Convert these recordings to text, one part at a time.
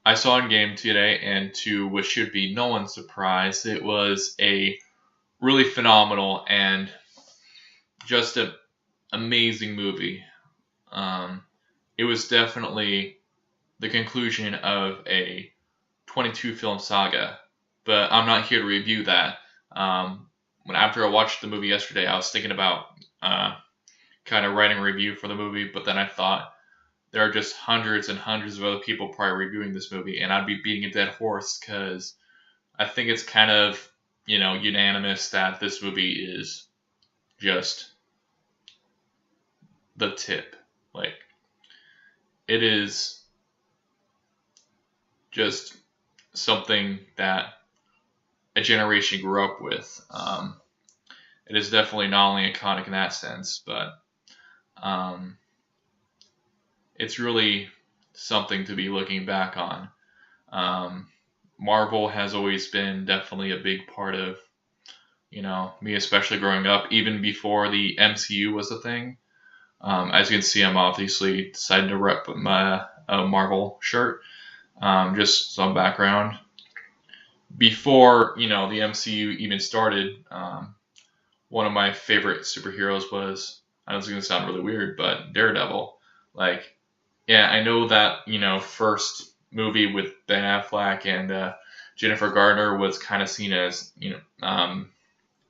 I saw Endgame today, and to what should be no one's surprise, it was a really phenomenal and just an amazing movie. Um, it was definitely the conclusion of a 22 film saga, but I'm not here to review that. When after I watched the movie yesterday, I was thinking about uh, kind of writing a review for the movie, but then I thought there are just hundreds and hundreds of other people probably reviewing this movie, and I'd be beating a dead horse because I think it's kind of, unanimous that this movie is just the tip. Like, it is just something that a generation grew up with. It is definitely not only iconic in that sense, but um, it's really something to be looking back on. Um, Marvel has always been definitely a big part of, me, especially growing up, even before the MCU was a thing. As you can see, I'm obviously decided to rep my Marvel shirt. Just some background. Before, the MCU even started, one of my favorite superheroes was, I know it's going to sound really weird, but Daredevil. Like, yeah, I know that, first movie with Ben Affleck and Jennifer Garner was kind of seen as,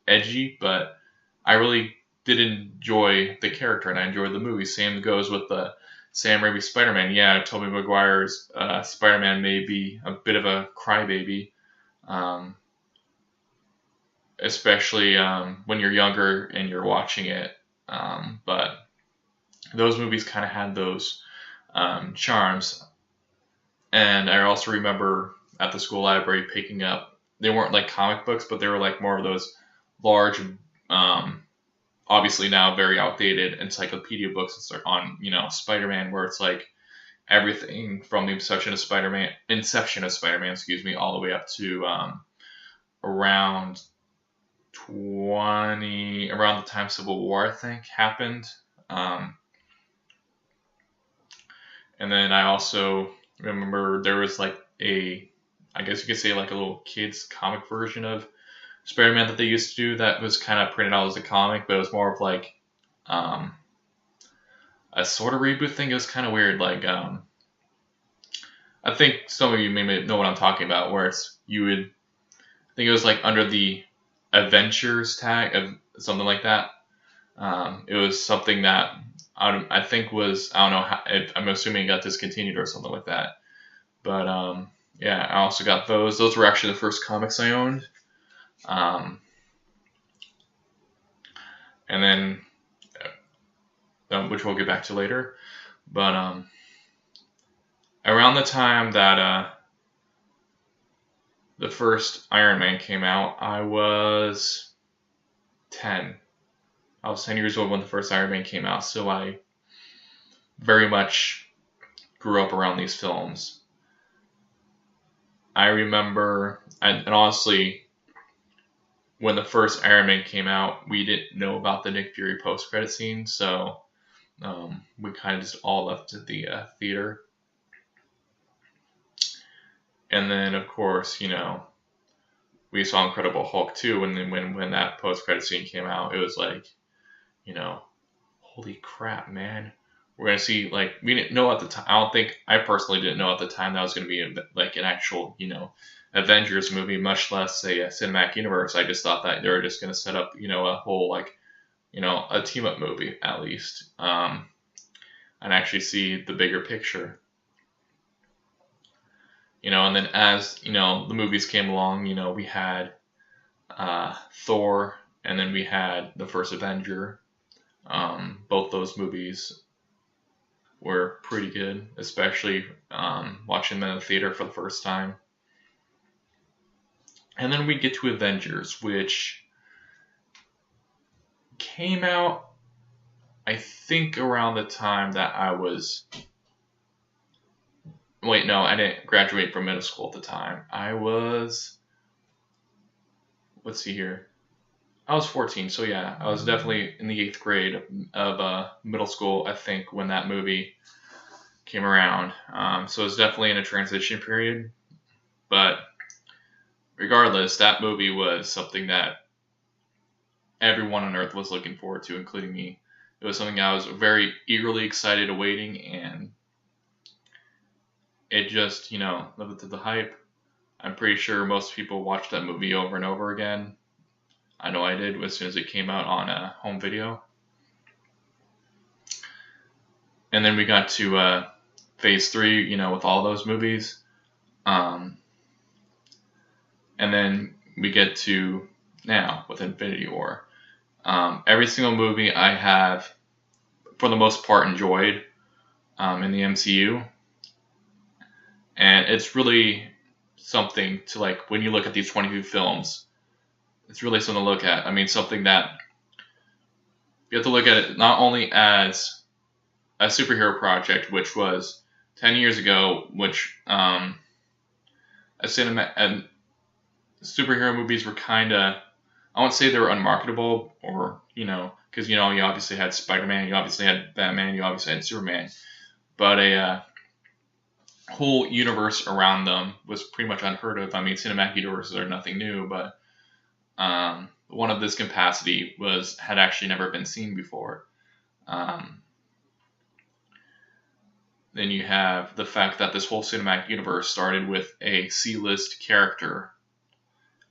edgy, but I really did enjoy the character and I enjoyed the movie. Same goes with the Sam Raimi Spider-Man. Yeah, Tobey Maguire's Spider-Man may be a bit of a crybaby, um, especially when you're younger and you're watching it. But those movies kind of had those charms. And I also remember at the school library picking up, they weren't like comic books, but they were like more of those large, um, obviously now very outdated encyclopedia books on, Spider-Man, where it's like everything from the inception of Spider-Man, excuse me, all the way up to around around the time Civil War, I think, happened. Um, and then I also remember there was like I guess you could say like a little kids comic version of Spider-Man that they used to do that was kind of printed out as a comic, but it was more of like um, a sort of reboot thing. It was kind of weird. Like, I think some of you may know what I'm talking about, where I think it was like under the Adventures tag of something like that. It was something that I think was, I don't know, I'm assuming it got discontinued or something like that. But yeah, I also got those. Those were actually the first comics I owned. Um, and then, which we'll get back to later. But around the time that the first Iron Man came out, I was 10. I was 10 years old when the first Iron Man came out, so I very much grew up around these films. I remember, and honestly, when the first Iron Man came out, we didn't know about the Nick Fury post-credit scene, so we kind of just all left at the theater. And then, of course, we saw Incredible Hulk 2, and then when that post-credit scene came out, it was like, holy crap, man. We're going to see, like, we didn't know at the time. I personally didn't know at the time that was going to be, like, an actual, Avengers movie, much less a cinematic universe. I just thought that they were just going to set up, a whole, like, a team-up movie, at least, and actually see the bigger picture. And then as, the movies came along, we had Thor, and then we had the first Avenger. Both those movies were pretty good, especially watching them in the theater for the first time. And then we get to Avengers, which came out, I think, around the time that I was... Wait, no, I didn't graduate from middle school at the time. I was... Let's see here. I was 14, so yeah, I was definitely in the 8th grade of middle school, I think, when that movie came around. So it's definitely in a transition period. But regardless, that movie was something that everyone on Earth was looking forward to, including me. It was something I was very eagerly excited awaiting, and it just, lived up to the hype. I'm pretty sure most people watched that movie over and over again. I know I did as soon as it came out on home video. And then we got to phase 3, with all those movies. And then we get to now with Infinity War. Every single movie I have, for the most part, enjoyed in the MCU. And it's really something to, like, when you look at these 22 films, it's really something to look at. I mean, something that you have to look at it not only as a superhero project, which was 10 years ago, which and superhero movies were kind of, I won't say they were unmarketable, or, because, you obviously had Spider-Man, you obviously had Batman, you obviously had Superman, but a whole universe around them was pretty much unheard of. I mean, cinematic universes are nothing new, but one of this capacity had actually never been seen before. Then you have the fact that this whole cinematic universe started with a C-list character.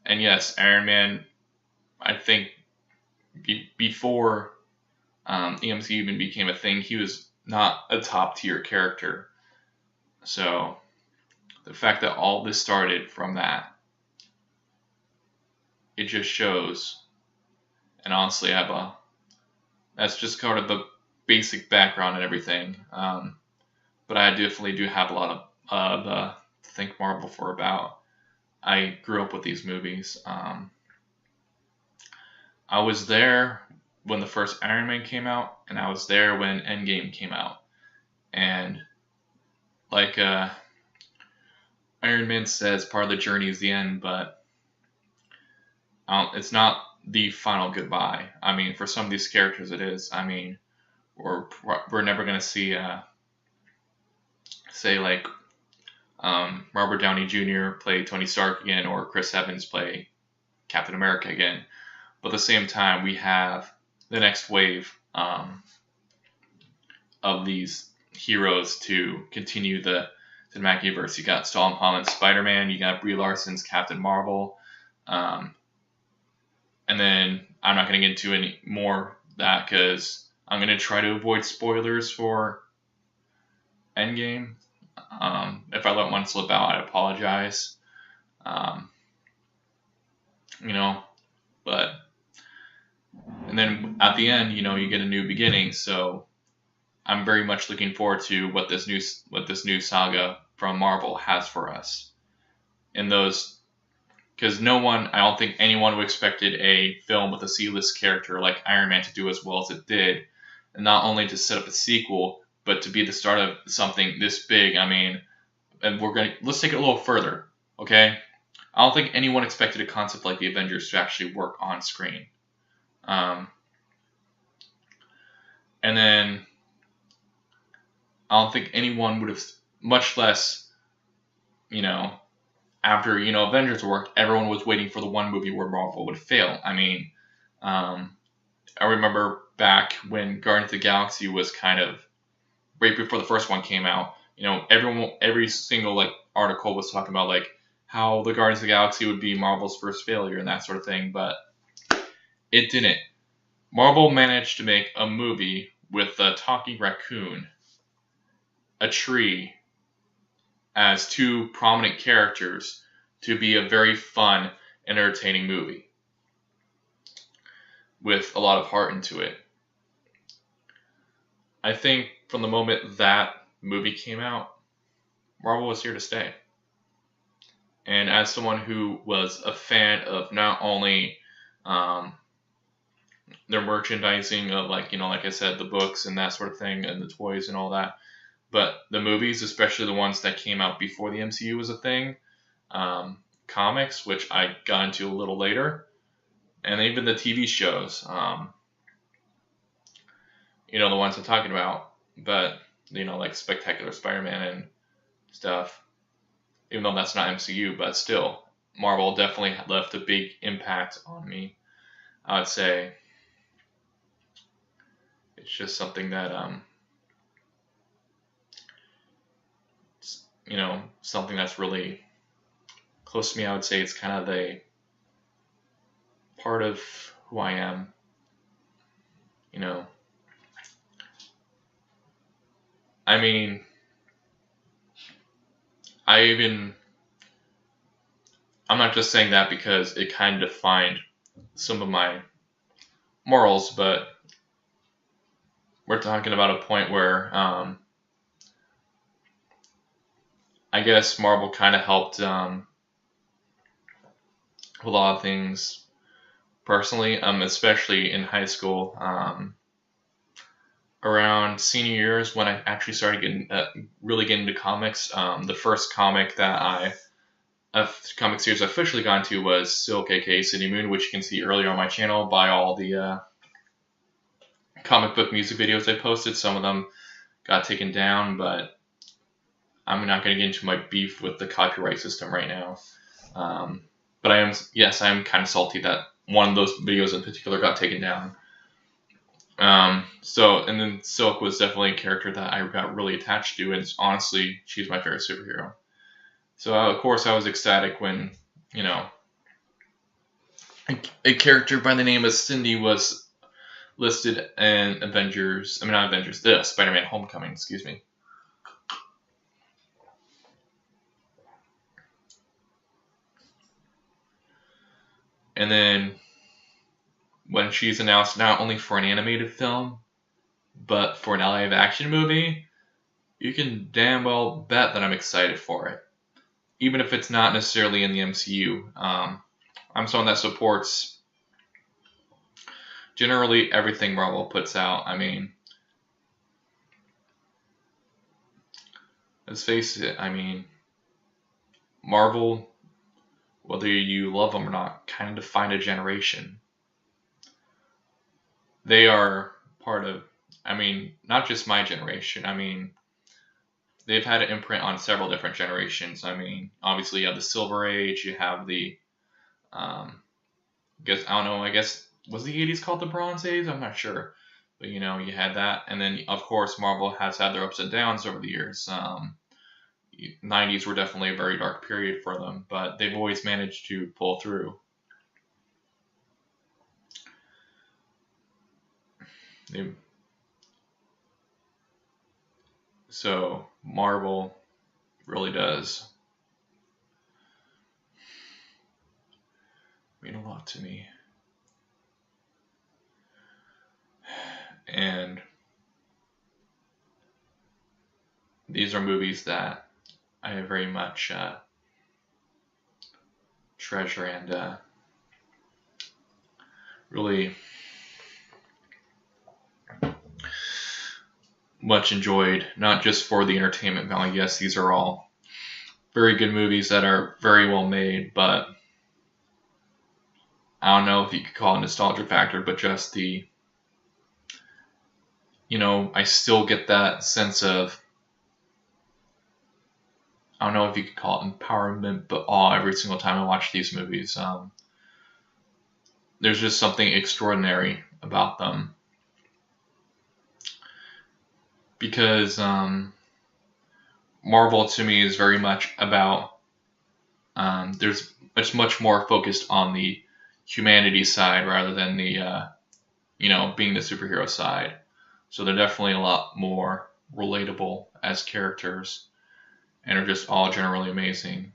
And yes, Iron Man, I think before the MCU even became a thing, he was not a top-tier character. So the fact that all this started from that, it just shows. And honestly, that's just kind of the basic background and everything. But I definitely do have a lot of to thank Marvel for about. I grew up with these movies. I was there when the first Iron Man came out, and I was there when Endgame came out. And like Iron Man says, part of the journey is the end, but it's not the final goodbye. I mean, for some of these characters it is. I mean, we're never going to see, say, like, Robert Downey Jr. play Tony Stark again, or Chris Evans play Captain America again. But at the same time, we have the next wave of these heroes to continue the cinematic universe. You got Tom Holland's Spider-Man, you got Brie Larson's Captain Marvel, and then I'm not going to get into any more of that because I'm going to try to avoid spoilers for Endgame. If I let one slip out, I apologize. But and then at the end, you get a new beginning. So I'm very much looking forward to what this new saga from Marvel has for us. In those, because I don't think anyone would expected a film with a C-list character like Iron Man to do as well as it did, and not only to set up a sequel, but to be the start of something this big. I mean, and let's take it a little further, okay? I don't think anyone expected a concept like the Avengers to actually work on screen. And then I don't think anyone would have, much less, after, Avengers worked, everyone was waiting for the one movie where Marvel would fail. I mean, I remember back when Guardians of the Galaxy was kind of right before the first one came out, every single article was talking about how the Guardians of the Galaxy would be Marvel's first failure and that sort of thing, but it didn't. Marvel managed to make a movie with a talking raccoon, a tree, as two prominent characters to be a very fun and entertaining movie with a lot of heart into it. I think from the moment that movie came out, Marvel was here to stay. And as someone who was a fan of not only their merchandising of like I said, the books and that sort of thing and the toys and all that, but the movies, especially the ones that came out before the MCU was a thing, comics, which I got into a little later, and even the TV shows, the ones I'm talking about. But like Spectacular Spider-Man and stuff. Even though that's not MCU, but still, Marvel definitely left a big impact on me. I would say it's just something that something that's really close to me. I would say it's kind of the part of who I am. I mean, I'm not just saying that because it kind of defined some of my morals, but we're talking about a point where I guess Marvel kind of helped with a lot of things personally, especially in high school. Around senior years when I actually started really getting into comics. The first comic comic series I officially got into was Silk, aka City Moon, which you can see earlier on my channel by all the comic book music videos I posted. Some of them got taken down, but I'm not going to get into my beef with the copyright system right now. But I am kind of salty that one of those videos in particular got taken down. And then Silk was definitely a character that I got really attached to, and honestly, she's my favorite superhero. So, of course, I was ecstatic when, a character by the name of Cindy was listed in Spider-Man Homecoming, excuse me. And then when she's announced not only for an animated film, but for an live action movie, you can damn well bet that I'm excited for it. Even if it's not necessarily in the MCU. I'm someone that supports generally everything Marvel puts out. I mean, let's face it, Marvel, whether you love them or not, kind of define a generation. They are part of, not just my generation. They've had an imprint on several different generations. Obviously you have the Silver Age, you have the, I guess, was the 80s called the Bronze Age? I'm not sure. But, you had that. And then, of course, Marvel has had their ups and downs over the years. 90s were definitely a very dark period for them, but they've always managed to pull through. So Marvel really does mean a lot to me. And these are movies that I very much treasure and really much enjoyed, not just for the entertainment value. Yes, these are all very good movies that are very well made, but I don't know if you could call it nostalgia factor, but just the, I still get that sense of, I don't know if you could call it empowerment, but awe every single time I watch these movies. There's just something extraordinary about them. Because Marvel to me is very much about, it's much more focused on the humanity side rather than the, being the superhero side. So they're definitely a lot more relatable as characters and are just all generally amazing.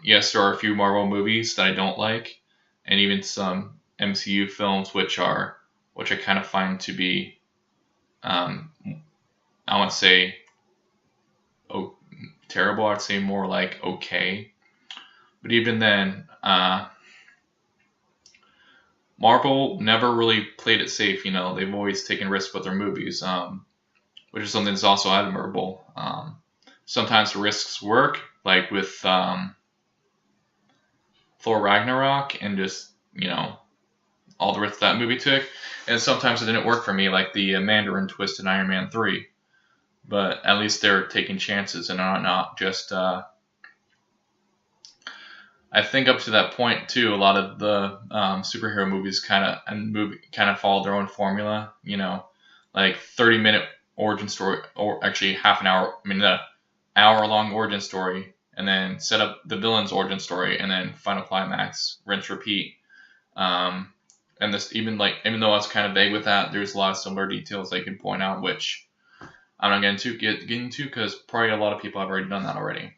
Yes, there are a few Marvel movies that I don't like, and even some MCU films which I kind of find to be, I wouldn't say terrible, I'd say more like okay. But even then, Marvel never really played it safe. They've always taken risks with their movies, which is something that's also admirable. Sometimes the risks work, like with Thor Ragnarok and just, all the risks that movie took. And sometimes it didn't work for me, like the Mandarin twist in Iron Man 3. but at least they're taking chances and are not just. I think up to that point too, a lot of the superhero movies kind of follow their own formula. You know, like 30-minute origin story, or actually half an hour. I mean, the hour-long origin story, and then set up the villain's origin story, and then final climax, rinse, repeat. And this even though I was kind of vague with that, there's a lot of similar details I can point out, which I'm not getting into because probably a lot of people have already done that already.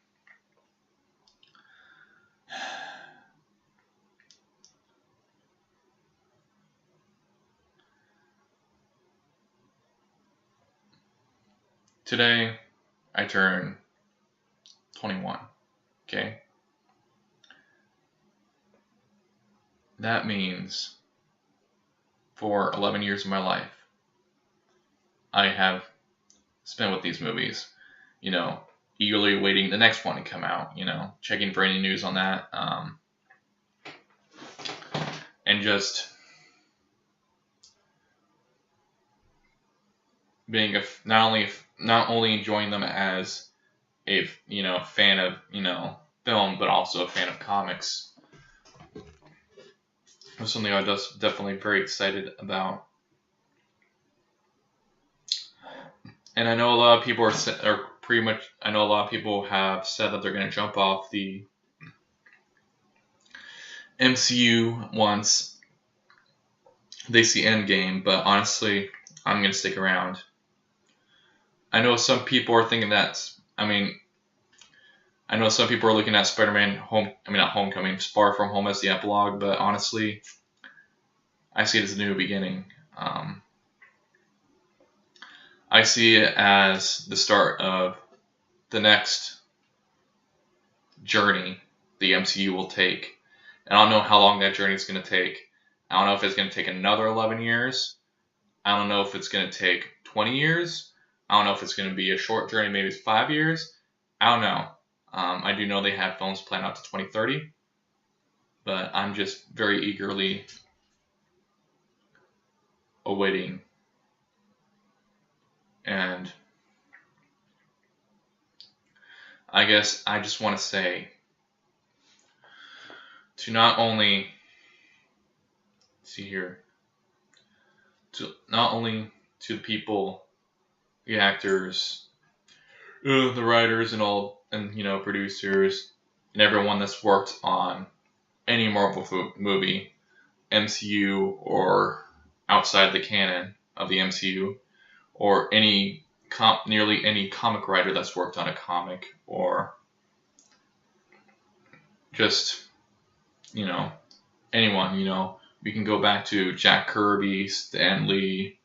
Today, I turn 21. Okay? That means for 11 years of my life, I have spent with these movies, you know, eagerly awaiting the next one to come out, you know, checking for any news on that, and just being not only enjoying them as a fan of film, but also a fan of comics. It was something I was definitely very excited about. And I know a lot of people I know a lot of people have said that they're going to jump off the MCU once they see Endgame, but honestly, I'm going to stick around. I know some people are thinking I know some people are looking at Spider-Man Far From Home as the epilogue, but honestly, I see it as a new beginning. I see it as the start of the next journey the MCU will take. And I don't know how long that journey is going to take. I don't know if it's going to take another 11 years. I don't know if it's going to take 20 years. I don't know if it's going to be a short journey, maybe it's 5 years. I don't know. I do know they have films planned out to 2030. But I'm just very eagerly awaiting. And I guess I just want to say to not only to the people, the actors, the writers, and producers, and everyone that's worked on any Marvel movie, MCU or outside the canon of the MCU, or nearly any comic writer that's worked on a comic, or just anyone. We can go back to Jack Kirby, Stan Lee,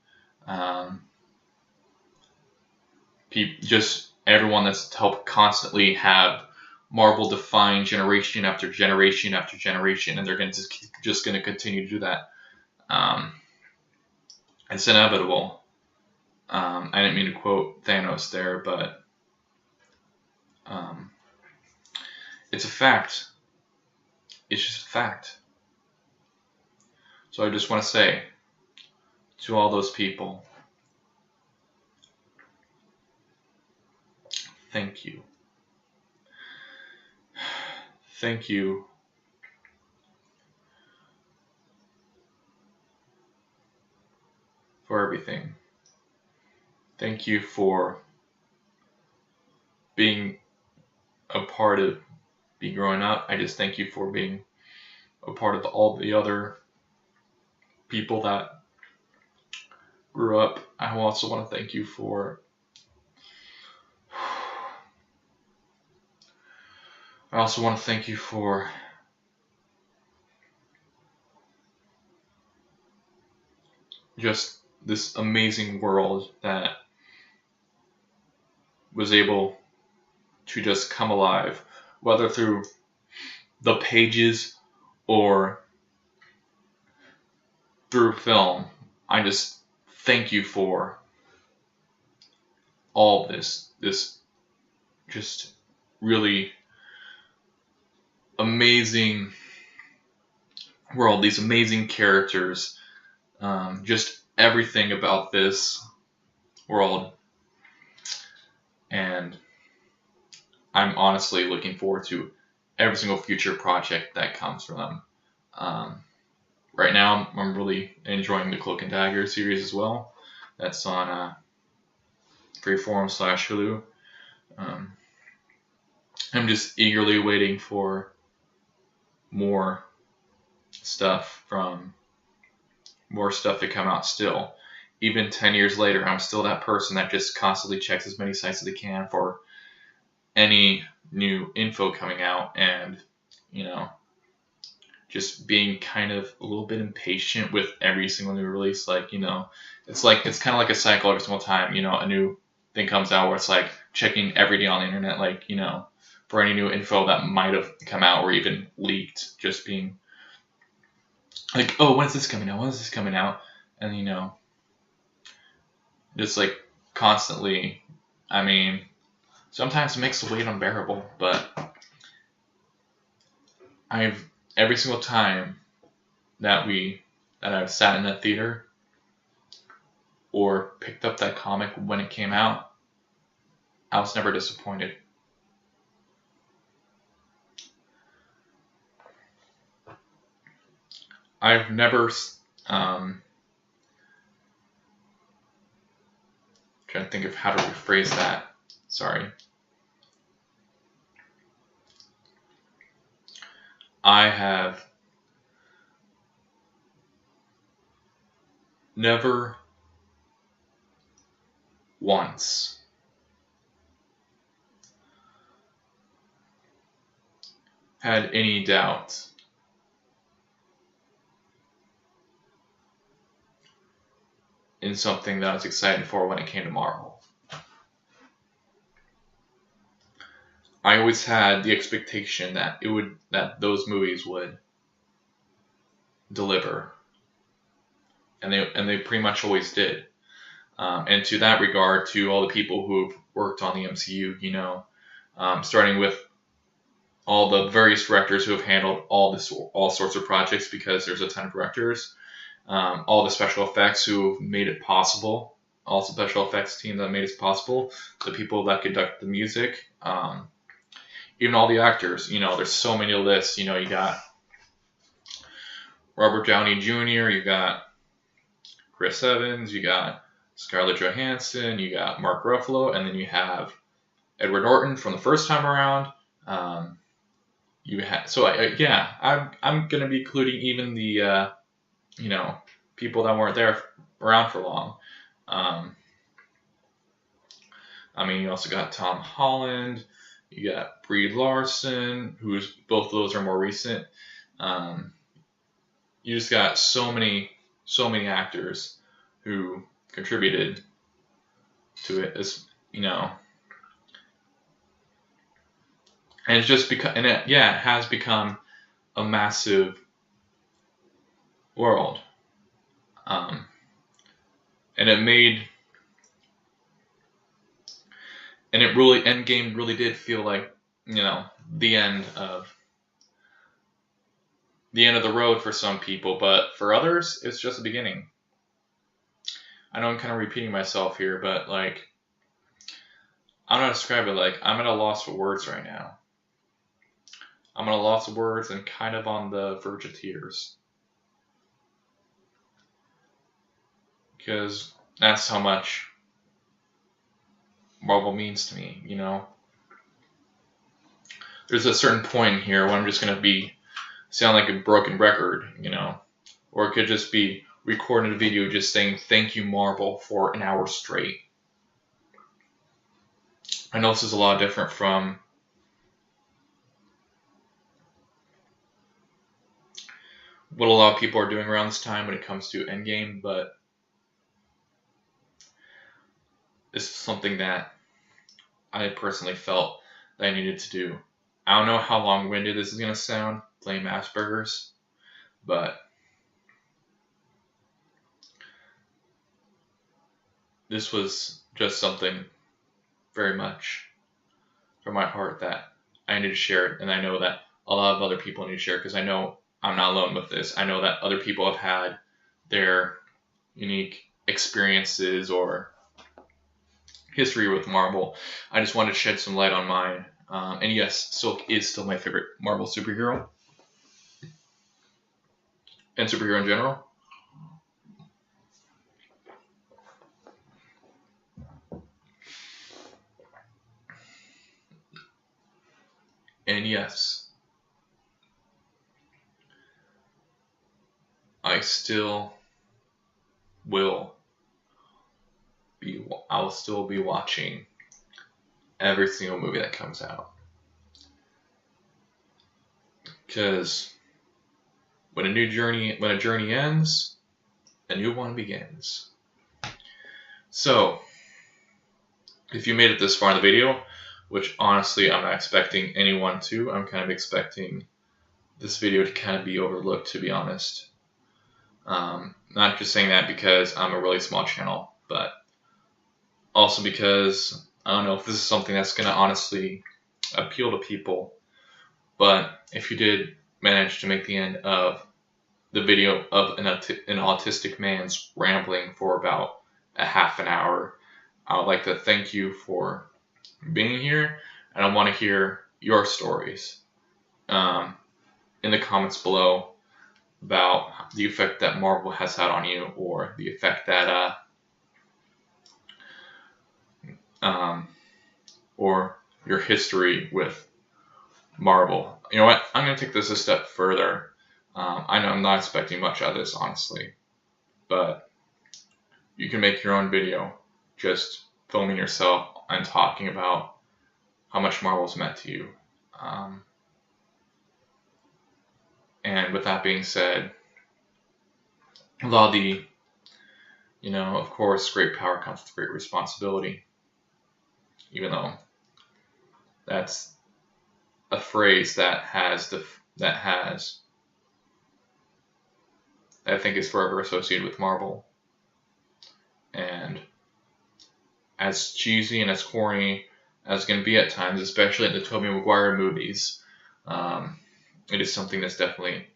just everyone that's helped constantly have Marvel define generation after generation after generation, and they're going to continue to do that. It's inevitable. I didn't mean to quote Thanos there, but it's a fact. It's just a fact. So I just want to say to all those people, thank you. Thank you for everything. Thank you for being a part of me growing up. I just thank you for being a part of all the other people that grew up. I also want to thank you for just this amazing world that was able to just come alive, whether through the pages or through film. I just thank you for all this just really amazing world, these amazing characters, just everything about this world. and I'm honestly looking forward to every single future project that comes from them. Um, right now, I'm really enjoying the Cloak and Dagger series as well. That's on Freeform/Hulu. Um, I'm just eagerly waiting for more more stuff to come out still. Even 10 years later, I'm still that person that just constantly checks as many sites as they can for any new info coming out, and, you know, just being kind of a little bit impatient with every single new release. Like, it's kind of like a cycle every single time, a new thing comes out where it's like checking every day on the internet, like, for any new info that might have come out or even leaked, just being like, oh, when's this coming out? When's this coming out? And, just like constantly, I mean, sometimes it makes the wait unbearable, but every single time that I've sat in that theater or picked up that comic when it came out, I was never disappointed. I've never, trying to think of how to rephrase that. Sorry. I have never once had any doubt in something that I was excited for when it came to Marvel. I always had the expectation that those movies would deliver, and they pretty much always did. And to that regard, to all the people who've worked on the MCU, starting with all the various directors who have handled all sorts of projects, because there's a ton of directors, all the special effects who have made it possible, all the special effects team that made it possible, the people that conduct the music, even all the actors. There's so many lists. You got Robert Downey Jr., you got Chris Evans, you got Scarlett Johansson, you got Mark Ruffalo, and then you have Edward Norton from the first time around. I'm gonna be including even the people that weren't around for long. You also got Tom Holland, you got Brie Larson, both of those are more recent. You just got so many actors who contributed to it, and it's just it has become a massive world, and Endgame really did feel like the end of the road for some people, but for others, it's just the beginning. I know I'm kind of repeating myself here, but I'm gonna describe it I'm at a loss for words right now. I'm at a loss of words and kind of on the verge of tears, because that's how much Marvel means to me. There's a certain point here where I'm just gonna sound like a broken record, or it could just be recording a video just saying thank you Marvel for an hour straight. I know this is a lot different from what a lot of people are doing around this time when it comes to Endgame, but this is something that I personally felt that I needed to do. I don't know how long-winded this is going to sound, blame Asperger's, but this was just something very much from my heart that I need to share it, and I know that a lot of other people need to share it, because I know I'm not alone with this. I know that other people have had their unique experiences or history with Marvel. I just wanted to shed some light on mine. And yes, Silk is still my favorite Marvel superhero and superhero in general. And yes, I still will I'll still be watching every single movie that comes out. Because when a journey ends, a new one begins. So, if you made it this far in the video, which honestly I'm not expecting anyone to, I'm kind of expecting this video to kind of be overlooked, to be honest. Not just saying that because I'm a really small channel, but also because I don't know if this is something that's going to honestly appeal to people. But if you did manage to make the end of the video of an autistic man's rambling for about a half an hour, I would like to thank you for being here, and I want to hear your stories in the comments below about the effect that Marvel has had on you, or the effect that or your history with Marvel. You know what? I'm going to take this a step further. I know I'm not expecting much out of this, honestly, but you can make your own video just filming yourself and talking about how much Marvel's meant to you. And with that being said, with all the, of course, great power comes with great responsibility, even though that's a phrase that I think is forever associated with Marvel. And as cheesy and as corny as it can be at times, especially in the Tobey Maguire movies, it is something that's definitely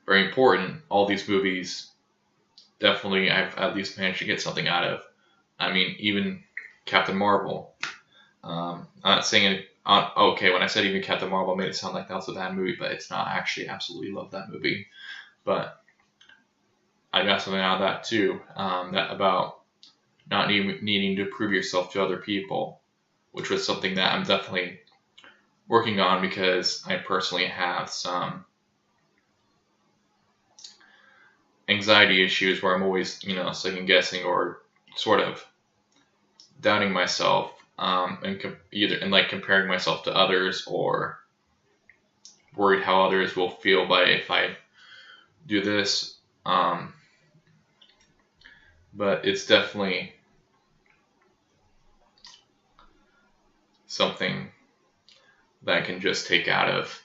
very important. All these movies, definitely, I've at least managed to get something out of. I mean, even Captain Marvel. I'm not saying it. Okay, when I said even Captain Marvel, I made it sound like that was a bad movie, but it's not. I actually absolutely love that movie. But I got something out of that too. That about not needing to prove yourself to other people, which was something that I'm definitely working on, because I personally have some anxiety issues where I'm always, second guessing or sort of doubting myself, and comparing myself to others, or worried how others will feel if I do this. But it's definitely something that I can just take out of.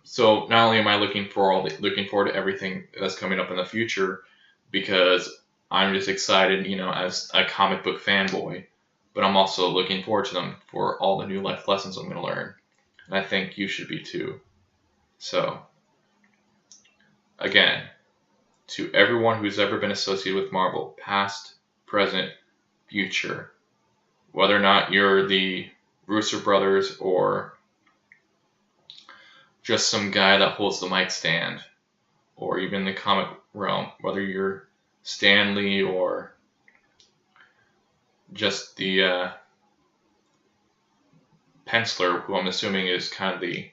So not only am I looking forward to everything that's coming up in the future, because I'm just excited, as a comic book fanboy, but I'm also looking forward to them for all the new life lessons I'm going to learn. And I think you should be too. So, again, to everyone who's ever been associated with Marvel, past, present, future, whether or not you're the Russo brothers or just some guy that holds the mic stand, or even the comic realm, whether you're Stan Lee or just the penciler, who I'm assuming is kind of the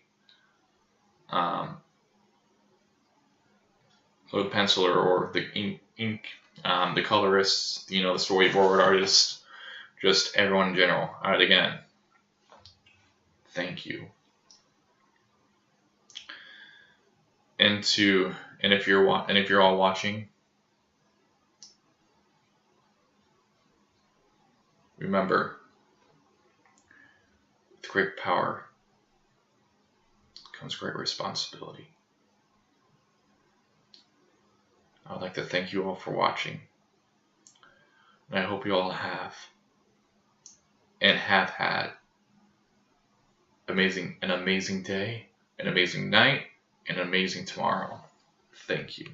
penciler or the ink, the colorists, the storyboard artists, just everyone in general. All right, again, thank you. And if you're all watching, remember, with great power comes great responsibility. I would like to thank you all for watching, and I hope you all have and have had an amazing day, an amazing night, an amazing tomorrow. Thank you.